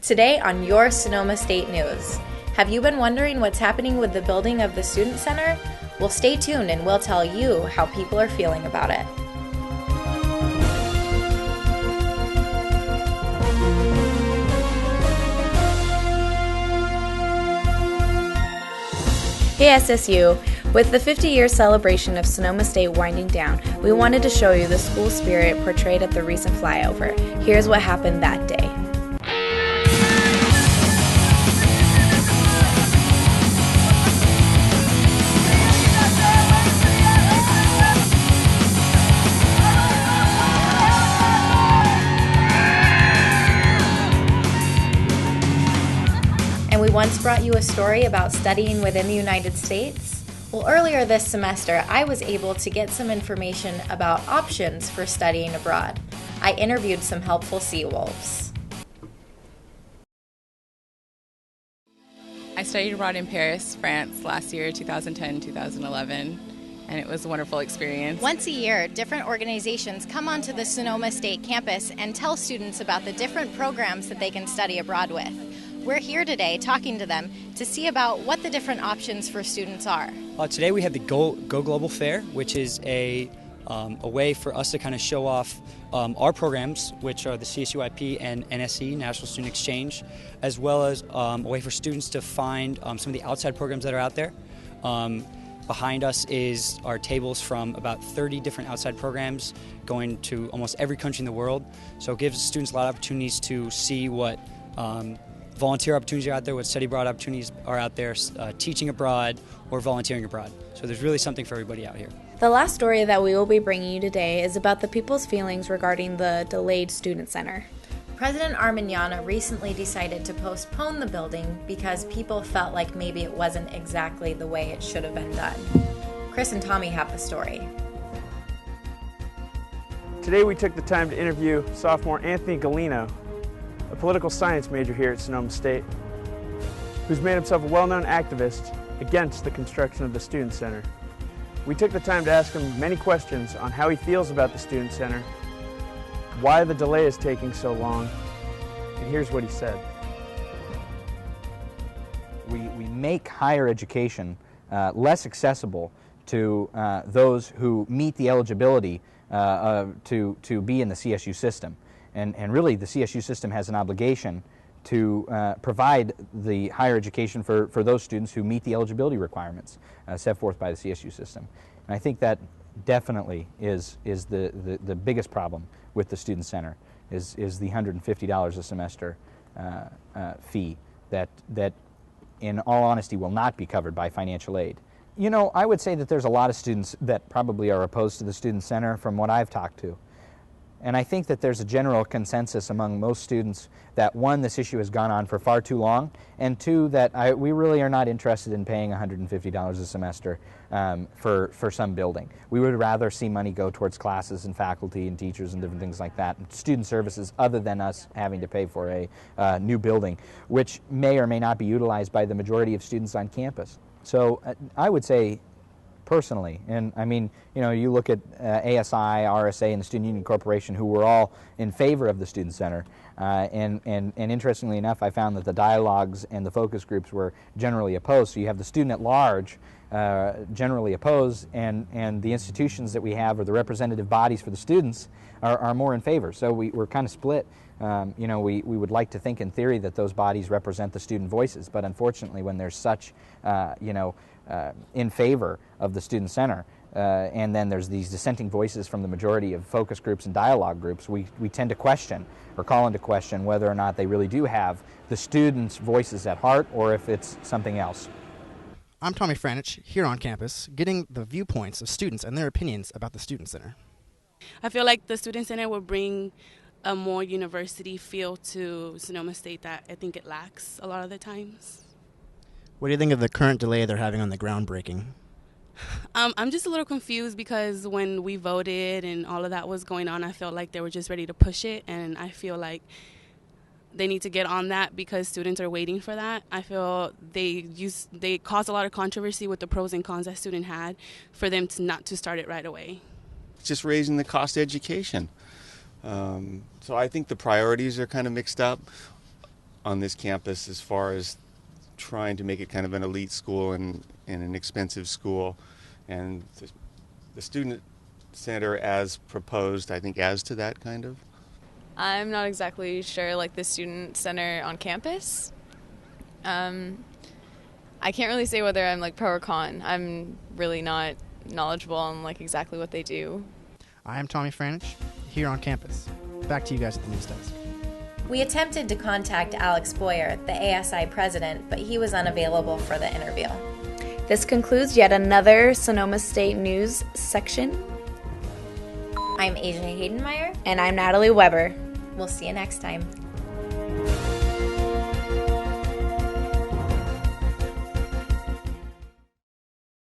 Today on your Sonoma State News. Have you been wondering what's happening with the building of the Student Center? Well, stay tuned and we'll tell you how people are feeling about it. Hey SSU, with the 50-year celebration of Sonoma State winding down, we wanted to show you the school spirit portrayed at the recent flyover. Here's what happened that day. And we once brought you a story about studying within the United States. Well, earlier this semester, I was able to get some information about options for studying abroad. I interviewed some helpful sea wolves. I studied abroad in Paris, France last year, 2010-2011, and it was a wonderful experience. Once a year, different organizations come onto the Sonoma State campus and tell students about the different programs that they can study abroad with. We're here today talking to them to see about what the different options for students are. Today we have the Go Global Fair, which is a way for us to kind of show off our programs, which are the CSUIP and NSE, National Student Exchange, as well as a way for students to find some of the outside programs that are out there. Behind us is our tables from about 30 different outside programs going to almost every country in the world. So it gives students a lot of opportunities to see what volunteer opportunities are out there, what study abroad opportunities are out there, teaching abroad or volunteering abroad. So there's really something for everybody out here. The last story that we will be bringing you today is about the people's feelings regarding the delayed Student Center. President Arminiana recently decided to postpone the building because people felt like maybe it wasn't exactly the way it should have been done. Chris and Tommy have the story. Today we took the time to interview sophomore Anthony Galino, a political science major here at Sonoma State, who's made himself a well-known activist against the construction of the Student Center. We took the time to ask him many questions on how he feels about the Student Center, why the delay is taking so long, and here's what he said. We make higher education less accessible to those who meet the eligibility to be in the CSU system. And really, the CSU system has an obligation to provide the higher education for those students who meet the eligibility requirements set forth by the CSU system. And I think that definitely is the biggest problem with the Student Center, is the $150 a semester fee that in all honesty will not be covered by financial aid. You know, I would say that there's a lot of students that probably are opposed to the Student Center from what I've talked to. And I think that there's a general consensus among most students that, one, this issue has gone on for far too long, and two, that we really are not interested in paying $150 a semester for some building. We would rather see money go towards classes and faculty and teachers and different things like that, and student services, other than us having to pay for a new building, which may or may not be utilized by the majority of students on campus. So I would say, personally, and I mean, you know, you look at ASI, RSA, and the Student Union Corporation, who were all in favor of the Student Center, and interestingly enough, I found that the dialogues and the focus groups were generally opposed. So you have the student at large generally opposed, and the institutions that we have, or the representative bodies for the students, are more in favor. So we're kind of split. You know, we would like to think in theory that those bodies represent the student voices, but unfortunately when there's such, in favor of the Student Center, and then there's these dissenting voices from the majority of focus groups and dialogue groups, we tend to question or call into question whether or not they really do have the students' voices at heart, or if it's something else. I'm Tommy Franich, here on campus, getting the viewpoints of students and their opinions about the Student Center. I feel like the Student Center will bring a more university feel to Sonoma State that I think it lacks a lot of the times. What do you think of the current delay they're having on the groundbreaking? I'm just a little confused because when we voted and all of that was going on, I felt like they were just ready to push it, and I feel like they need to get on that because students are waiting for that. I feel they caused a lot of controversy with the pros and cons that student had for them to not to start it right away. Just raising the cost of education. So I think the priorities are kind of mixed up. on this campus as far as trying to make it kind of an elite school and an expensive school. And the student center as proposed, I think, adds to that kind of. I'm not exactly sure, like the student center on campus. I can't really say whether I'm like pro or con. I'm really not knowledgeable on like exactly what they do. I am Tommy Franich, here on campus. Back to you guys at the news desk. We attempted to contact Alex Boyer, the ASI president, but he was unavailable for the interview. This concludes yet another Sonoma State News section. I'm Asia Haydenmeyer. And I'm Natalie Weber. We'll see you next time.